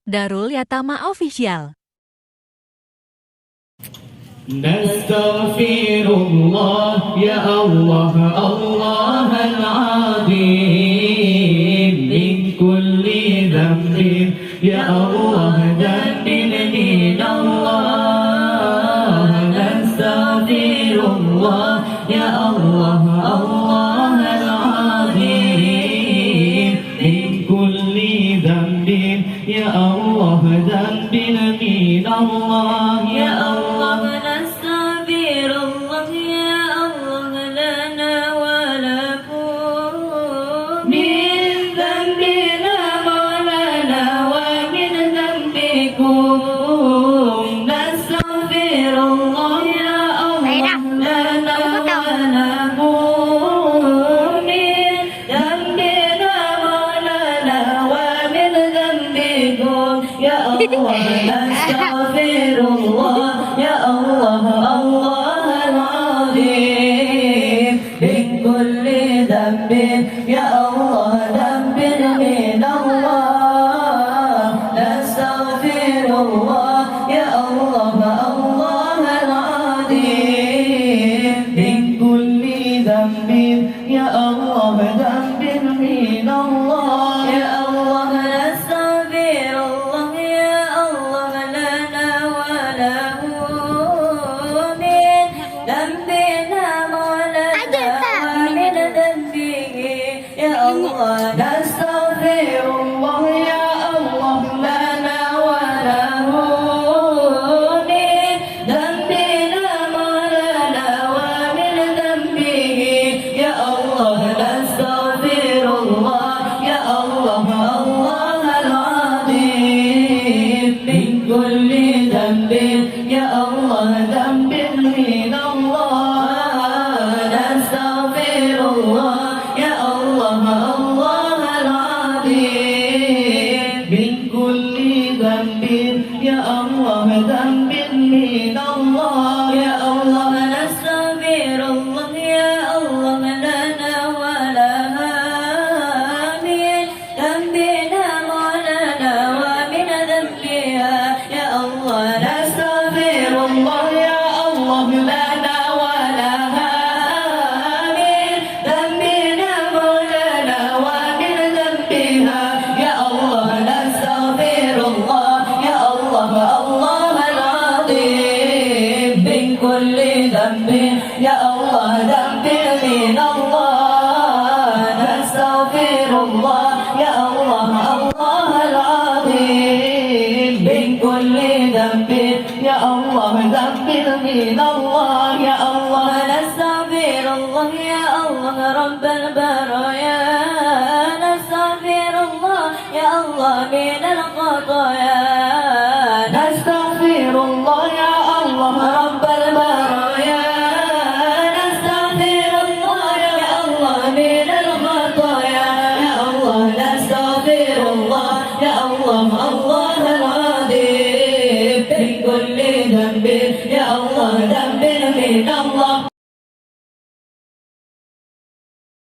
Darul Yatama Official. Nastaghfirullah ya Allah, Allah al-azim min kulli dhanbin ya Allah dhanbin min Allah. Nastaghfirullah ya Allah, Allah al-azim min kulli dhanbin ya Allah dhanbin min Allah. Ya Allah Astaghfirullah ya Allah, Allah al-azim min kulli dhanbin ya Allah dhanbin min Allah. Nastaghfirullah ya Allah, Allah al-azim min kulli dhanbin ya Allah dhanbin min Allah. Ya Allah nastaghfirullah ya Allah lana wa lahu min dhanbina ma lana wa min dhanbihi. Ya Allah nastaghfirullah ya Allah, Allah al-azim min kulli dhanbin ya Allah dhanbin min Allah. Nastaghfirullah ya Allah, من كل ذنب يا الله ذنب من الله. يا الله نستغفر الله يا الله لنا ولها من ذنبنا ولنا ومن ذنبها. يا الله نستغفر الله يا الله لنا ولها من ذنبنا ولنا ومن ذنبها. يا الله الله العظيم من كل ذنب يا الله ذنب من الله. نستغفر الله يا الله, الله العظيم من كل ذنب يا الله ذنب من الله. يا الله نستغفر الله يا الله رب البرايا. نستغفر الله يا الله من الخطايا. نستغفر الله يا الله رب البرايا. نستغفر الله يا الله من الخطايا. يا الله نستغفر الله يا الله, الله العظيم من كل ذنب يا الله ذنب من الله.